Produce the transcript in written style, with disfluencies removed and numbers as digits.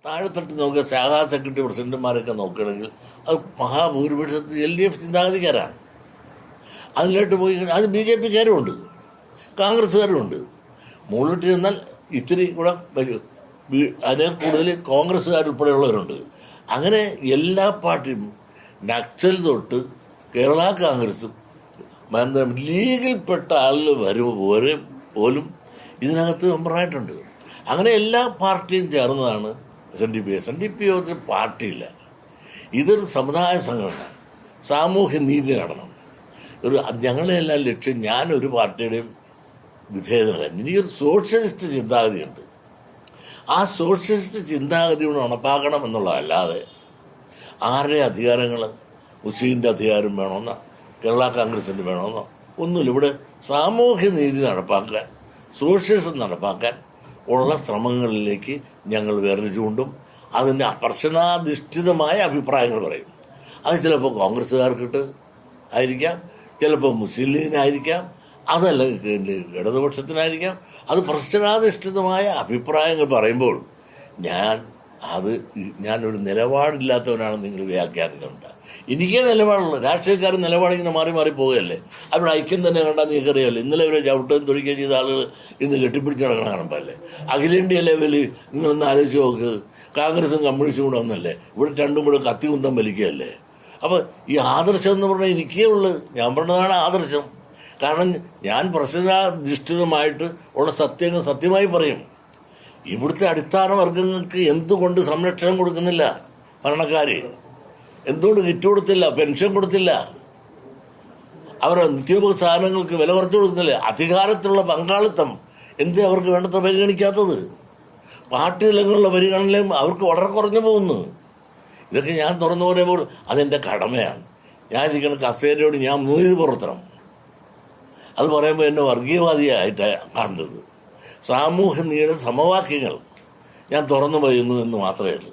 താഴെത്തട്ട് നോക്കുക, ശാഖാ സെക്രട്ടറി പ്രസിഡന്റുമാരൊക്കെ നോക്കുകയാണെങ്കിൽ അത് മഹാഭൂരിപക്ഷത്തിൽ LDF ചിന്താഗതിക്കാരാണ്. അതിലോട്ട് പോയി അത് BJPക്കാരും ഉണ്ട്, കോൺഗ്രസ്സുകാരും ഉണ്ട്. മുകളിലോട്ട് ചെന്നാൽ ഇത്തിരി കൂടെ അതിനെ കൂടുതൽ കോൺഗ്രസ്സുകാരുൾപ്പെടെയുള്ളവരുണ്ട്. അങ്ങനെ എല്ലാ പാർട്ടിയും നക്സൽ തൊട്ട് കേരള കോൺഗ്രസും ലീഗിൽപ്പെട്ട ആളുകൾ വരുമ്പോൾ പോലും ഇതിനകത്ത് മെമ്പറായിട്ടുണ്ട്. അങ്ങനെ എല്ലാ പാർട്ടിയും ചേർന്നതാണ് SNDP. SNDP ഒരു പാർട്ടിയില്ല, ഇതൊരു സമുദായ സംഘടന, സാമൂഹ്യ നീതി നടണം. ഞങ്ങളെല്ലാം ലക്ഷ്യം, ഞാനൊരു പാർട്ടിയുടെയും വിധേയതല്ല. എനിക്കൊരു സോഷ്യലിസ്റ്റ് ചിന്താഗതിയുണ്ട്. ആ സോഷ്യലിസ്റ്റ് ചിന്താഗതി കൊണ്ട് നടപ്പാക്കണം എന്നുള്ളതല്ലാതെ ആരുടെ അധികാരങ്ങൾ, മുസ്ലിമിൻ്റെ അധികാരം വേണമെന്നോ കേരള കോൺഗ്രസിൻ്റെ വേണമെന്നോ ഒന്നുമില്ല. ഇവിടെ സാമൂഹ്യ നീതി നടപ്പാക്കാൻ, സോഷ്യലിസം നടപ്പാക്കാൻ ഉള്ള ശ്രമങ്ങളിലേക്ക് ഞങ്ങൾ വിരൽ ചൂണ്ടും. അതിൻ്റെ പ്രശ്നാധിഷ്ഠിതമായ അഭിപ്രായങ്ങൾ പറയും. അത് ചിലപ്പോൾ കോൺഗ്രസ്സുകാർക്കിട്ട് ആയിരിക്കാം, ചിലപ്പോൾ മുസ്ലിം ലീഗിനായിരിക്കാം, അതല്ല ഇടതുപക്ഷത്തിനായിരിക്കാം. അത് പ്രശ്നാധിഷ്ഠിതമായ അഭിപ്രായങ്ങൾ പറയുമ്പോൾ ഞാനൊരു നിലപാടില്ലാത്തവനാണ് നിങ്ങൾ വ്യാഖ്യാനിക്കുന്നുണ്ട്. എനിക്കേ നിലപാടുള്ളൂ. രാഷ്ട്രീയക്കാർ നിലപാടിങ്ങനെ മാറി മാറി പോവുകയല്ലേ. അവരുടെ ഐക്യം തന്നെ കണ്ടാൽ നിങ്ങൾക്കറിയാമല്ലോ. ഇന്നലെ ഇവരെ ചവിട്ടുകയും തൊഴിക്കുകയും ചെയ്ത ആളുകൾ ഇന്ന് കെട്ടിപ്പിടിച്ച് നടക്കണം കാണുമ്പോൾ അഖിലേന്ത്യാ ലെവലിൽ നിങ്ങളൊന്ന് ആലോചിച്ച് നോക്ക്. കോൺഗ്രസും കമ്മ്യൂണിസ്റ്റും കൂടെ ഒന്നല്ലേ, ഇവിടെ രണ്ടും കൂടെ കത്തികുന്തം വലിക്കുകയല്ലേ. അപ്പോൾ ഈ ആദർശം എന്ന് പറഞ്ഞാൽ എനിക്കേ ഉള്ളു. ഞാൻ പറഞ്ഞതാണ് ആദർശം. കാരണം ഞാൻ പ്രശ്നാധിഷ്ഠിതമായിട്ട് ഉള്ള സത്യങ്ങൾ സത്യമായി പറയും. ഇവിടുത്തെ അടിസ്ഥാന വർഗങ്ങൾക്ക് എന്തുകൊണ്ട് സംരക്ഷണം കൊടുക്കുന്നില്ല? ഭരണക്കാർ എന്തുകൊണ്ട് കിറ്റ് കൊടുത്തില്ല, പെൻഷൻ കൊടുത്തില്ല, അവരുടെ നിത്യോപയോഗ സാധനങ്ങൾക്ക് വില കുറച്ചു കൊടുക്കുന്നില്ല? അധികാരത്തിലുള്ള പങ്കാളിത്തം എന്തേ അവർക്ക് വേണ്ടത്ര പരിഗണിക്കാത്തത്? പാർട്ടി തലങ്ങളിലുള്ള പരിഗണനയും അവർക്ക് വളരെ കുറഞ്ഞു പോകുന്നു. ഇതൊക്കെ ഞാൻ തുറന്നു പറയുമ്പോൾ അതെൻ്റെ കടമയാണ്. ഞാൻ ഇരിക്കുന്ന കസേരയോട് ഞാൻ നീതി പുറത്തണം. അത് പറയുമ്പോൾ എന്നെ വർഗീയവാദിയായിട്ടാണ് കാണുന്നത്. സാമൂഹ്യ നീതി സമവാക്യങ്ങൾ ഞാൻ തുറന്നു പറയുന്നു എന്ന് മാത്രമേ ഉള്ളൂ.